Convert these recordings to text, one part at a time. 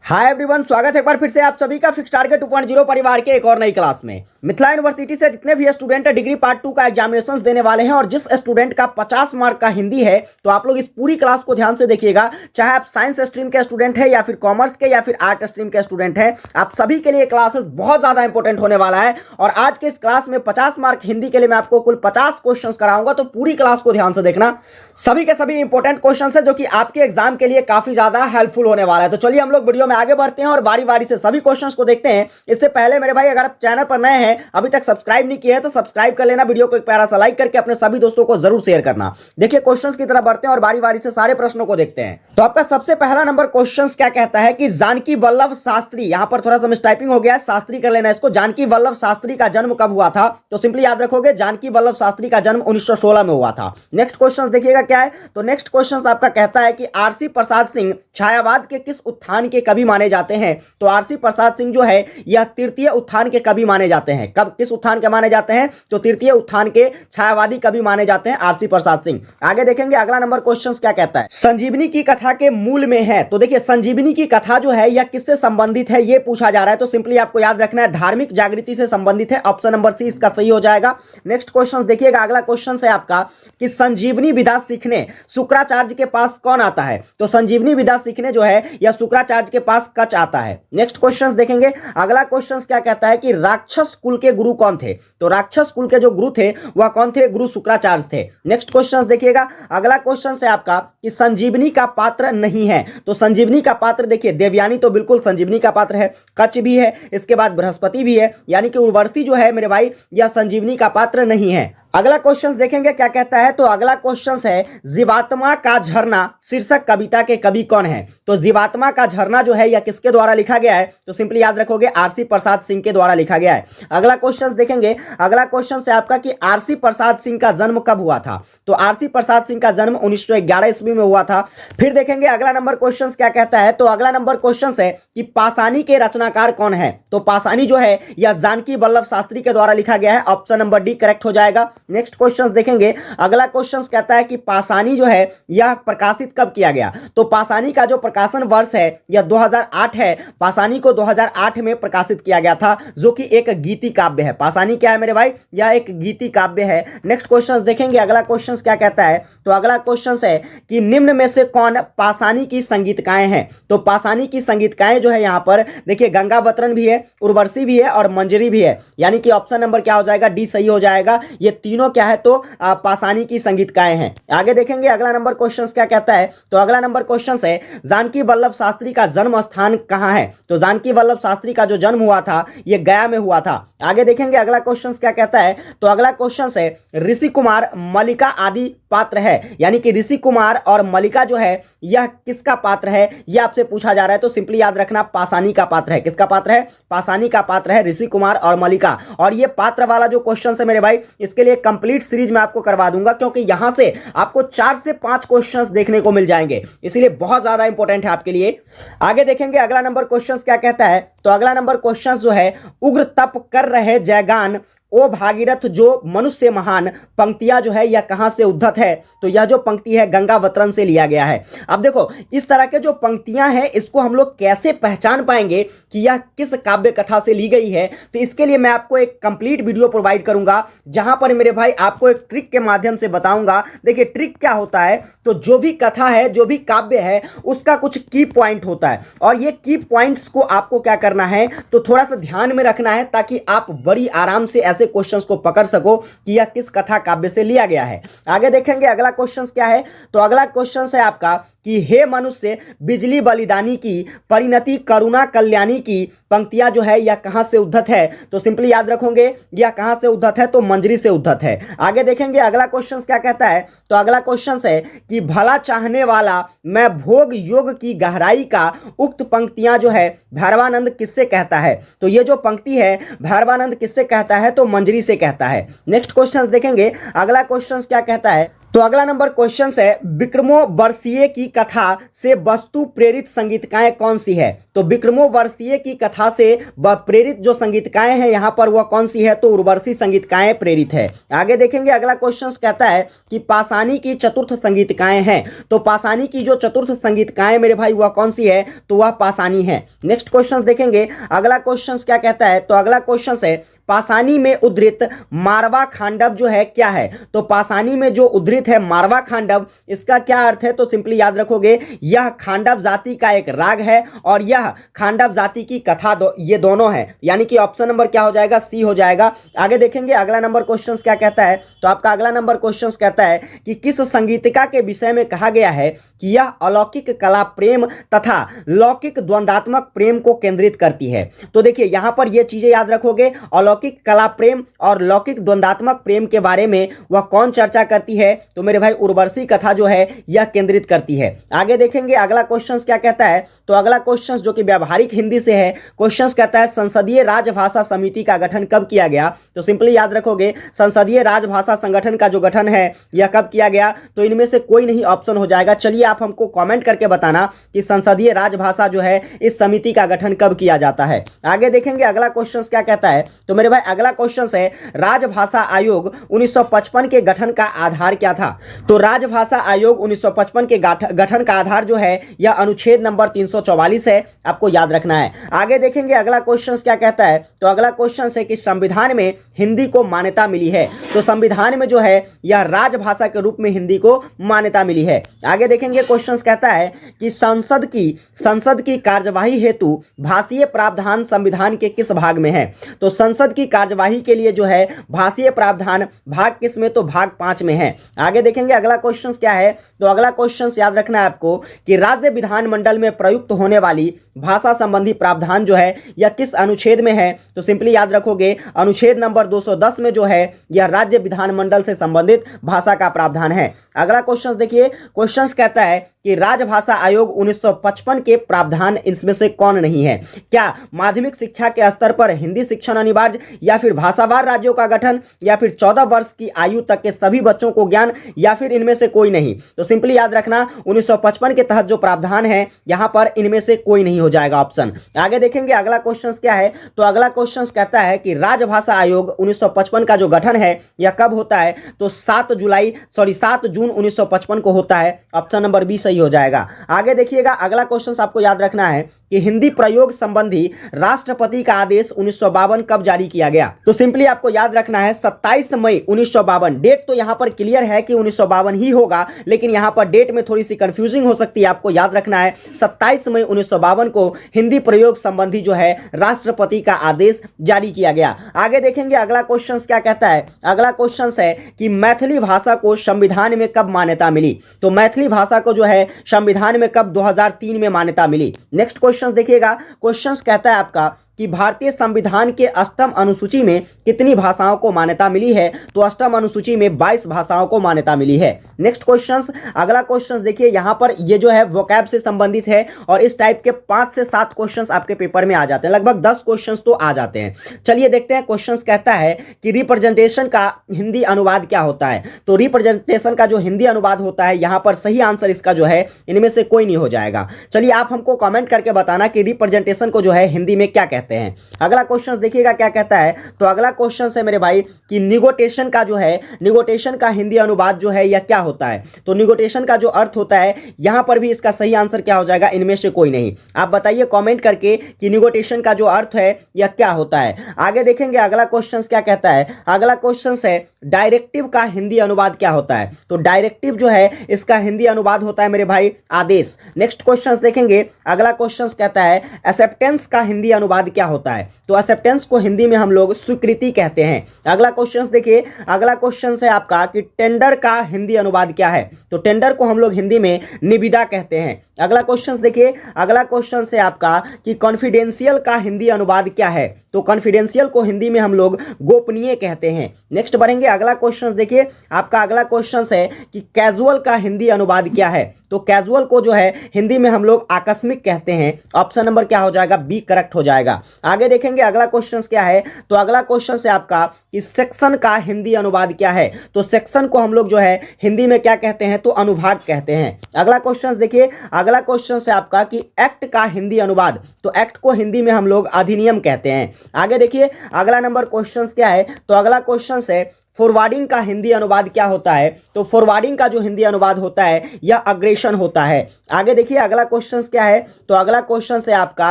Hi everyone, स्वागत है एक बार फिर से आप सभी का फिक्स टारगेट 2.0 परिवार के एक और नई क्लास में। मिथिला यूनिवर्सिटी से जितने भी स्टूडेंट डिग्री पार्ट 2 का एग्जामिनेशंस देने वाले हैं और जिस स्टूडेंट का 50 मार्क का हिंदी है, तो आप लोग इस पूरी क्लास को ध्यान से देखिएगा। चाहे आप साइंस स्ट्रीम के स्टूडेंट है या फिर कॉमर्स के या फिर आर्ट स्ट्रीम के स्टूडेंट है, आप सभी के लिए क्लासेस बहुत ज्यादा इंपॉर्टेंट होने वाला है। और आज के इस क्लास में 50 मार्क हिंदी के लिए मैं आपको कुल 50 क्वेश्चन कराऊंगा, तो पूरी क्लास को ध्यान से देखना। सभी के सभी इंपॉर्टेंट क्वेश्चन है जो कि आपके एग्जाम के लिए काफी ज्यादा हेल्पफुल होने वाला है। तो चलिए हम लोग वीडियो में आगे बढ़ते हैं और बारी बारी से सभी क्वेश्चंस को देखते हैं। इससे पहले मेरे भाई, अगर आप चैनल पर नए हैं, अभी तक सब्सक्राइब नहीं किए हैं, तो सब्सक्राइब कर लेना। वीडियो को एक प्यारा सा लाइक करके अपने सभी दोस्तों को जरूर शेयर करना। देखिए क्वेश्चंस की तरफ बढ़ते हैं और बारी बारी से सारे प्रश्नों को देखते हैं। तो आपका सबसे पहला नंबर क्वेश्चंस क्या कहता है कि जानकी वल्लभ शास्त्री, यहां पर थोड़ा सा मिसटाइपिंग हो गया है, शास्त्री कर लेना इसको। जानकी वल्लभ शास्त्री का जन्म कब हुआ था? तो सिंपली याद रखोगे, जानकी वल्लभ शास्त्री का जन्म 1916 में हुआ था। नेक्स्ट क्वेश्चन देखिएगा क्या है। तो नेक्स्ट क्वेश्चन आपका कहता है कि आरसी प्रसाद सिंह छायावाद के किस उत्थान के कवि माने जाते हैं? तो आरसी प्रसाद सिंह जो है यह तृतीय उत्थान के कवि माने जाते हैं। कब, किस उत्थान के माने जाते हैं? तो तृतीय उत्थान के छायावादी कवि माने जाते हैं आरसी प्रसाद सिंह। आगे देखेंगे अगला नंबर क्वेश्चन क्या कहता है। संजीवनी की कथा के मूल में है। तो देखिए संजीवनी की कथा जो है यह किससे संबंधित है, यह पूछा जा रहा है। तो सिंपली आपको याद रखना है, धार्मिक जागृति से संबंधित है। ऑप्शन नंबर सी इसका सही हो जाएगा। नेक्स्ट क्वेश्चन देखिएगा, अगला क्वेश्चन है आपका कि संजीवनी विधा सीखने शुक्राचार्य के पास कौन आता है? तो संजीवनी विधा सीखने जो है यह शुक्राचार्य के पास कच आता है। नेक्स्ट क्वेश्चन देखेंगे, अगला क्वेश्चन क्या कहता है कि राक्षस कुल के गुरु कौन थे? तो राक्षस कुल के जो गुरु थे वह कौन थे? गुरु शुक्राचार्य थे। नेक्स्ट क्वेश्चन देखिएगा, अगला क्वेश्चन है आपका कि संजीवनी का पात्र नहीं है। तो संजीवनी का पात्र देखिए, देवयानी तो बिल्कुल संजीवनी का पात्र है, कच भी है, इसके बाद बृहस्पति भी है, यानी कि उर्वशी जो है मेरे भाई यह संजीवनी का पात्र नहीं है। अगला क्वेश्चन देखेंगे क्या कहता है। तो अगला क्वेश्चन है जीवात्मा का झरना शीर्षक कविता के कवि कौन है? तो जीवात्मा का झरना जो है यह किसके द्वारा लिखा गया है? तो सिंपली याद रखोगे, आरसी प्रसाद सिंह के द्वारा लिखा गया है। अगला क्वेश्चन देखेंगे, अगला क्वेश्चन है आपका कि आरसी प्रसाद सिंह का जन्म कब हुआ था? तो आरसी प्रसाद सिंह का जन्म 1911 ईस्वी में हुआ था। फिर देखेंगे अगला नंबर क्वेश्चन क्या कहता है। तो अगला नंबर क्वेश्चन है कि पाषाणी के रचनाकार कौन है? तो पाषाणी जो है यह जानकी वल्लभ शास्त्री के द्वारा लिखा गया है। ऑप्शन नंबर डी करेक्ट हो जाएगा। नेक्स्ट क्वेश्चन देखेंगे, अगला क्वेश्चन कहता है कि पाषाणी जो है यह प्रकाशित कब किया गया? तो पाषाणी का जो प्रकाशन वर्ष है यह 2008 है। पाषाणी को 2008 में प्रकाशित किया गया था, जो कि एक गीति काव्य है। पाषाणी क्या है मेरे भाई? यह एक गीति काव्य है। नेक्स्ट क्वेश्चन देखेंगे, अगला क्वेश्चन क्या कहता है। तो अगला क्वेश्चन है कि निम्न में से कौन पाषाणी की संगीतकाएं हैं? तो पाषाणी की संगीतकाएं जो है यहां पर देखिए, गंगावतरण भी है, उर्वशी भी है और मंजरी भी है, यानी कि ऑप्शन नंबर क्या हो जाएगा? डी सही हो जाएगा। ये तीनों क्या है? तो पाषाणी की संगीतकाएं हैं। आगे देखेंगे अगला नंबर क्वेश्चन क्या कहता है। तो अगला नंबर क्वेश्चन है जानकी वल्लभ शास्त्री का जन्म स्थान कहां है? तो जानकी वल्लभ शास्त्री का जो जन्म हुआ था यह गया में हुआ था। आगे देखेंगे अगला क्वेश्चन क्या कहता है। तो अगला क्वेश्चन है ऋषि कुमार मल्लिका आदि पात्र है, यानी कि ऋषि कुमार और मल्लिका जो है यह किसका पात्र है, यह आपसे पूछा जा रहा है। तो सिंपली याद रखना, पाषाणी का पात्र है। किसका पात्र है? पाषाणी का पात्र है, ऋषि कुमार और मल्लिका। और यह पात्र वाला जो क्वेश्चन है मेरे भाई, इसके लिए कंप्लीट सीरीज में आपको करवा दूंगा, क्योंकि यहां से आपको 4 से 5 क्वेश्चंस देखने को मिल जाएंगे, इसीलिए बहुत ज्यादा इंपॉर्टेंट है आपके लिए। आगे देखेंगे अगला नंबर क्वेश्चंस क्या कहता है। तो अगला नंबर क्वेश्चंस जो है, उग्र तप कर रहे जयगान ओ भागीरथ जो मनुष्य महान, पंक्तियां जो है यह कहां से उद्धत है? तो यह जो पंक्ति है गंगावतरण से लिया गया है। अब देखो इस तरह के जो पंक्तियां हैं इसको हम लोग कैसे पहचान पाएंगे कि यह किस काव्य कथा से ली गई है? तो इसके लिए मैं आपको एक कंप्लीट वीडियो प्रोवाइड करूंगा, जहां पर मेरे भाई आपको एक ट्रिक के माध्यम से बताऊंगा। देखिए ट्रिक क्या होता है, तो जो भी कथा है, जो भी काव्य है, उसका कुछ की पॉइंट होता है, और ये की पॉइंट्स को आपको क्या करना है, तो थोड़ा सा ध्यान में रखना है, ताकि आप बड़ी आराम से ऐसे क्वेश्चंस को पकड़ सको कि यह किस कथा काव्य से लिया गया है। आगे देखेंगे अगला क्वेश्चन क्या है। तो अगला क्वेश्चन है आपका कि हे मनुष्य बिजली बलिदानी की परिणति करुणा कल्याणी की पंक्तियां जो है यह कहां से उद्धत है? तो सिंपली याद रखोगे यह कहां से उद्धत है? तो मंजरी से उद्धत है। आगे देखेंगे अगला क्वेश्चन क्या कहता है। तो अगला क्वेश्चन है कि भला चाहने वाला मैं भोग योग की गहराई का उक्त पंक्तियां जो है भैरवानंद किससे कहता है? तो ये जो पंक्ति है भैरवानंद किससे कहता है? तो मंजरी से कहता है। नेक्स्ट क्वेश्चन देखेंगे, अगला क्वेश्चन क्या कहता है। तो अगला नंबर क्वेश्चन है, विक्रमोर्वशीय की कथा से वस्तु प्रेरित संगीतकाएं कौन सी है? तो विक्रमोर्वशीय की कथा से प्रेरित जो संगीतकाएं हैं यहां पर वह कौन सी है? तो उर्वशी संगीतकाएं प्रेरित है। आगे देखेंगे अगला क्वेश्चन कहता है कि पाषाणी की चतुर्थ संगीतकाएं हैं। तो पाषाणी की जो चतुर्थ संगीतकाएं मेरे भाई वह कौन सी है? तो वह पाषाणी है। नेक्स्ट क्वेश्चन देखेंगे अगला क्वेश्चन क्या कहता है? तो अगला क्वेश्चन है, पाषाणी में उद्धृत मारवा खांडव जो है क्या है? तो पाषाणी में जो उद्धृत है मारवा खांडव, इसका क्या अर्थ है? तो सिंपली याद रखोगे, यह खांडव जाति का एक राग है और यह खांडव जाति की कथा ये दोनों है, यानी कि ऑप्शन नंबर क्या हो जाएगा? सी हो जाएगा। आगे देखेंगे अगला नंबर क्वेश्चन क्या कहता है? तो आपका अगला नंबर क्वेश्चन कहता है कि किस संगीतिका के विषय में कहा गया है कि यह अलौकिक कला प्रेम तथा लौकिक द्वंद्वात्मक प्रेम को केंद्रित करती है? तो देखिए यहां पर यह चीजें याद रखोगे, अलौकिक कला प्रेम और लौकिक द्वंद्वात्मक प्रेम के बारे में वह कौन चर्चा करती है? तो मेरे भाई उर्वशी कथा जो है यह केंद्रित करती है। आगे देखेंगे अगला क्वेश्चन क्या कहता है? तो अगला क्वेश्चन जो कि व्यावहारिक हिंदी से है, क्वेश्चन कहता है संसदीय राजभाषा समिति का गठन कब किया गया? तो सिंपली याद रखोगे, संसदीय राजभाषा संगठन का जो गठन है यह कब किया गया? तो इनमें से कोई नहीं ऑप्शन हो जाएगा। चलिए आप हमको कमेंट करके बताना कि संसदीय राजभाषा जो है इस समिति का गठन कब किया जाता है। आगे देखेंगे अगला क्वेश्चन क्या कहता है? तो मेरे भाई अगला क्वेश्चन है, राजभाषा आयोग 1955 के गठन का आधार क्या था? तो राजभाषा आयोग 1955 के गठन का आधार जो है यह अनुच्छेद नंबर 344 है, आपको याद रखना है। आगे देखेंगे अगला क्वेश्चन क्या कहता है? तो अगला क्वेश्चन है कि संविधान में हिंदी को मान्यता मिली है। तो संविधान में जो है यह राजभाषा के रूप में हिंदी को मान्यता मिली है। आगे देखेंगे क्वेश्चन कहता है कि संसद की कार्यवाही हेतु भाषीय प्रावधान संविधान के किस भाग में है? तो संसद की कार्यवाही के लिए जो है भाषीय प्रावधान भाग किस में? तो भाग 5 में है। आगे देखेंगे अगला क्वेश्चन क्या है? तो अगला क्वेश्चन याद रखना है आपको कि राज्य विधानमंडल में प्रयुक्त होने वाली भाषा संबंधी प्रावधान जो है यह किस अनुच्छेद में है? तो सिंपली याद रखोगे, अनुच्छेद नंबर 210 में जो है यह राज्य विधानमंडल से संबंधित भाषा का प्रावधान है। अगला क्वेश्चन देखिए, क्वेश्चन कहता है कि राजभाषा आयोग 1955 के प्रावधान इसमें से कौन नहीं है? क्या माध्यमिक शिक्षा के स्तर पर हिंदी शिक्षण अनिवार्य, या फिर भाषावार राज्यों का गठन, या फिर 14 वर्ष की आयु तक के सभी बच्चों को ज्ञान, या फिर इनमें से कोई नहीं? तो सिंपली याद रखना 1955 के तहत जो प्रावधान है यहां पर इनमें से कोई नहीं हो जाएगा ऑप्शन। आगे देखेंगे अगला क्वेश्चन क्या है? तो अगला क्वेश्चन कहता है कि राजभाषा आयोग 1955 का जो गठन है यह कब होता है? तो 7 जून 1955 को होता है। ऑप्शन नंबर बी सही हो जाएगा। आगे देखिएगा अगला क्वेश्चन आपको याद रखना है कि हिंदी प्रयोग संबंधी राष्ट्रपति का आदेश 1952 कब जारी किया गया? तो सिंपली आपको याद रखना है 27 मई 1952। डेट तो यहां पर क्लियर है कि 1952 ही होगा, लेकिन यहां पर डेट में थोड़ी सी कंफ्यूजिंग हो सकती है, आपको याद रखना है 27 मई 1952 को हिंदी प्रयोग संबंधी जो है राष्ट्रपति का आदेश जारी किया गया। आगे देखेंगे अगला क्वेश्चन क्या कहता है? अगला क्वेश्चन है कि मैथिली भाषा को संविधान में कब मान्यता मिली? तो मैथिली भाषा को जो है संविधान में कब? 2003 में मान्यता मिली। नेक्स्ट क्वेश्चन देखिएगा, क्वेश्चन कहता है आपका कि भारतीय संविधान के अष्टम अनुसूची में कितनी भाषाओं को मान्यता मिली है? तो अष्टम अनुसूची में 22 भाषाओं को मान्यता मिली है। नेक्स्ट क्वेश्चन, अगला क्वेश्चन देखिए, यहां पर ये जो है वोकैब से संबंधित है और इस टाइप के 5 से 7 क्वेश्चन आपके पेपर में आ जाते हैं, लगभग 10 क्वेश्चन तो आ जाते हैं। चलिए देखते हैं। क्वेश्चन कहता है कि रिप्रेजेंटेशन का हिंदी अनुवाद क्या होता है? तो रिप्रेजेंटेशन का जो हिंदी अनुवाद होता है, यहां पर सही आंसर इसका जो है इनमें से कोई नहीं हो जाएगा। चलिए आप हमको कमेंट करके बताना कि रिप्रेजेंटेशन को जो है हिंदी में क्या कहते हैं। अगला क्वेश्चन देखिएगा क्या कहता है? तो अगला क्वेश्चन है मेरे भाई कि निगोटेशन का जो है, निगोटेशन का हिंदी अनुवाद जो है यह क्या होता है? तो निगोटेशन का जो अर्थ होता है, यहां पर भी इसका सही आंसर क्या हो जाएगा? इनमें से कोई नहीं। आप बताइए कमेंट करके कि निगोटेशन का जो अर्थ है यह क्या होता है। आगे देखेंगे अगला क्वेश्चन क्या कहता है? अगला क्वेश्चन है डायरेक्टिव का हिंदी अनुवाद क्या होता है? तो डायरेक्टिव जो है इसका हिंदी अनुवाद होता है मेरे भाई आदेश। नेक्स्ट क्वेश्चन देखेंगे, अगला क्वेश्चन कहता है एक्सेप्टेंस का हिंदी अनुवाद क्या होता है? तो एक्सेप्टेंस को हिंदी में हम लोग स्वीकृति कहते हैं। अगला क्वेश्चन देखिए, अगला क्वेश्चन है आपका कि टेंडर का हिंदी अनुवाद क्या है? तो टेंडर को हम लोग हिंदी में निविदा कहते हैं। अगला क्वेश्चन देखिए, अगला क्वेश्चन है आपका कि कॉन्फिडेंशियल का हिंदी अनुवाद क्या है? तो कॉन्फिडेंशियल को हिंदी में हम लोग गोपनीय कहते हैं। नेक्स्ट बढ़ेंगे, अगला क्वेश्चन देखिए, आपका अगला क्वेश्चन है कि कैजुअल का हिंदी अनुवाद क्या है? तो कैजुअल को जो है हिंदी में हम लोग आकस्मिक कहते हैं। ऑप्शन नंबर क्या हो जाएगा? बी करेक्ट हो जाएगा। आगे देखेंगे अगला क्वेश्चन क्या है, तो अगला क्वेश्चन है आपका कि सेक्शन का हिंदी अनुवाद क्या है। तो सेक्शन को हम लोग जो है हिंदी में क्या कहते हैं, तो अनुभाग कहते हैं। अगला क्वेश्चन देखिए, अगला क्वेश्चन है आपका कि एक्ट का हिंदी अनुवाद, तो एक्ट को हिंदी में हम लोग अधिनियम कहते हैं। आगे देखिए अगला नंबर क्वेश्चन क्या है, तो अगला क्वेश्चन है फॉरवर्डिंग का हिंदी अनुवाद क्या होता है। तो फॉरवर्डिंग का जो हिंदी अनुवाद होता है यह अग्रेशन होता है। आगे देखिए अगला क्वेश्चन क्या है, तो अगला क्वेश्चन है आपका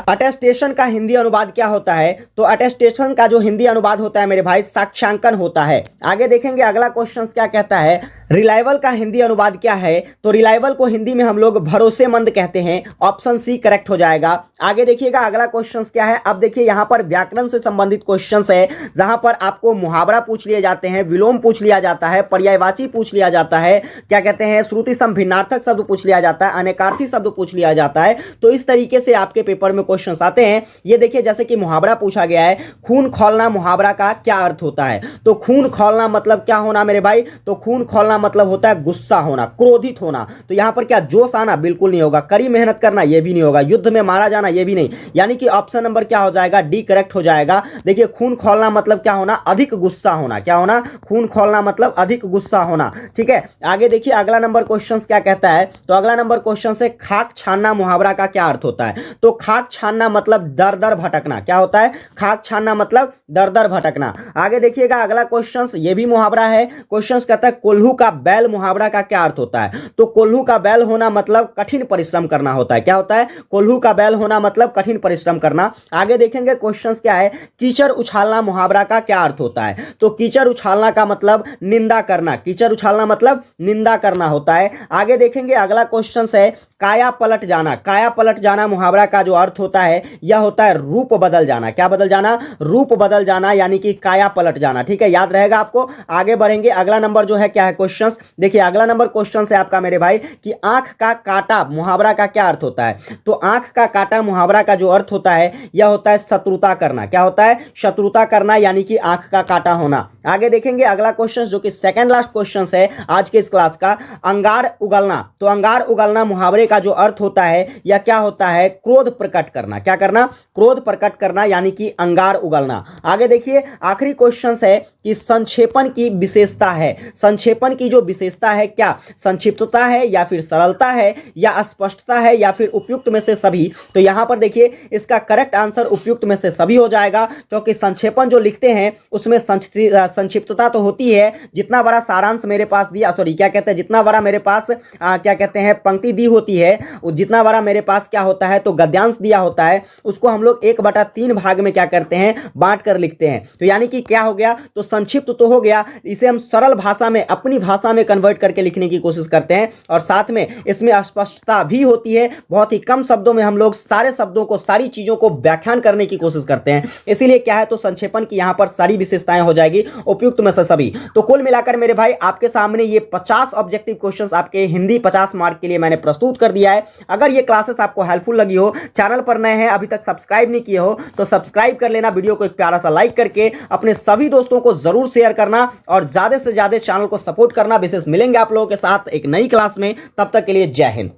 अटेस्टेशन का हिंदी अनुवाद क्या होता है। तो अटेस्टेशन का जो हिंदी अनुवाद होता है मेरे भाई साक्ष्यांकन होता है। आगे देखेंगे अगला क्वेश्चन क्या कहता है, रिलायबल का हिंदी अनुवाद क्या है। तो रिलायबल को हिंदी में हम लोग भरोसेमंद कहते हैं। ऑप्शन सी करेक्ट हो जाएगा। आगे देखिएगा अगला क्वेश्चन क्या है, अब देखिए यहां पर व्याकरण से संबंधित क्वेश्चंस है, जहां पर आपको मुहावरा पूछ लिए जाते हैं, विलोम पूछ लिया जाता है, पर्यायवाची पूछ लिया जाता है, क्या कहते हैं श्रुति सम भिन्नार्थक शब्द पूछ लिया जाता है, अनेकार्थी शब्द पूछ लिया जाता है। तो इस तरीके से आपके पेपर में क्वेश्चंस आते हैं। ये देखिए जैसे कि मुहावरा पूछा गया है, खून खौलना मुहावरा का क्या अर्थ होता है। तो खून खौलना मतलब क्या होना मेरे भाई, तो खून खौलना मतलब होता है गुस्सा होना, क्रोधित होना। तो यहां पर क्या जोश आना, बिल्कुल नहीं होगा। कड़ी मेहनत करना, यह भी नहीं होगा। युद्ध में मारा जाना, यह भी नहीं। यानी कि ऑप्शन नंबर क्या हो जाएगा, डी करेक्ट हो जाएगा। देखिए खून खौलना मतलब क्या होना, अधिक गुस्सा होना। क्या होना, खून खौलना मतलब अधिक गुस्सा होना। ठीक है, आगे देखिए अगला नंबर क्वेश्चन क्या कहता है, तो अगला नंबर क्वेश्चन से खाक छानना मुहावरा का क्या अर्थ होता है। तो खाक छानना मतलब दर दर भटकना। क्या होता है, खाक छानना मतलब दर दर भटकना। आगे देखिएगा अगला क्वेश्चन, ये भी मुहावरा है। क्वेश्चन कहता है कोल्हू का बैल मुहावरा का क्या अर्थ होता है। तो कोल्हू का बैल होना मतलब कठिन परिश्रम करना होता है। क्या होता है, कोल्हू का बैल होना मतलब कठिन परिश्रम करना। आगे देखेंगे क्वेश्चन क्या है, कीचड़ उछालना मुहावरा का क्या अर्थ होता है। तो कीचड़ उछालना का मतलब निंदा करना। कीचड़ उछालना मतलब निंदा करना होता है। आगे देखेंगे अगला क्वेश्चन है काया पलट जाना। काया पलट जाना मुहावरा का जो अर्थ होता है यह होता है रूप बदल जाना। क्या बदल जाना, रूप बदल जाना, यानी कि काया पलट जाना। ठीक है, याद रहेगा आपको। आगे बढ़ेंगे अगला नंबर जो है क्या है क्वेश्चन, देखिए अगला नंबर क्वेश्चन है आपका मेरे भाई कि आंख का काटा मुहावरा का क्या अर्थ होता है। तो आंख का काटा मुहावरा का जो अर्थ होता है यह होता है शत्रुता करना। क्या होता है, शत्रुता करना, यानी कि आंख का काटा होना। आगे देखेंगे अगला क्वेश्चन जो कि सेकंड लास्ट क्वेश्चन है आज के इस क्लास का, अंगार उगलना। तो अंगार उगलना मुहावरे का जो अर्थ होता है यह क्या होता है, क्रोध प्रकट करना। क्या करना, क्रोध प्रकट करना, यानी कि अंगार उगलना। आगे देखिए आखिरी क्वेश्चन है कि संक्षेपण की विशेषता है। संक्षेपण की जो विशेषता है, क्या संक्षिप्तता है या फिर सरलता है या स्पष्टता है या फिर उपयुक्त में से सभी। तो यहां पर देखिए इसका करेक्ट आंसर उपयुक्त में से सभी हो जाएगा, क्योंकि संक्षेपण जो लिखते हैं उसमें संक्षिप्तता तो होती है। जितना बड़ा सारांश मेरे पास दिया, सॉरी क्या कहते हैं, जितना बड़ा मेरे पास क्या कहते हैं पंक्ति दी होती है, जितना बड़ा मेरे पास क्या होता है तो गद्यांश दिया होता है, उसको हम लोग 1/3 भाग में क्या करते हैं, बांट कर लिखते हैं। तो यानी कि क्या हो गया, तो संक्षिप्त तो हो गया, इसे हम सरल भाषा में अपनी भाषा में कन्वर्ट करके लिखने की कोशिश करते हैं, और साथ में इसमें स्पष्टता भी होती है। बहुत ही कम शब्दों में हम लोग सारे शब्दों को, सारी चीजों को व्याख्यान करने की कोशिश करते हैं। इसीलिए क्या है, तो संक्षेपण की यहां पर सारी विशेषताएं हो जाएगी उपयुक्त में से सभी। तो कुल मिलाकर मेरे भाई आपके सामने ये 50 ऑब्जेक्टिव क्वेश्चंस आपके हिंदी 50 मार्क के लिए मैंने प्रस्तुत कर दिया है। अगर ये क्लासेस आपको हेल्पफुल लगी हो, चैनल पर नए हैं अभी तक सब्सक्राइब नहीं किए हो तो सब्सक्राइब कर लेना, वीडियो को एक प्यारा सा लाइक करके अपने सभी दोस्तों को जरूर शेयर करना और ज्यादा से ज्यादा चैनल को सपोर्ट करना। विशेष मिलेंगे आप लोगों के साथ एक नई क्लास में, तब तक के लिए जय हिंद।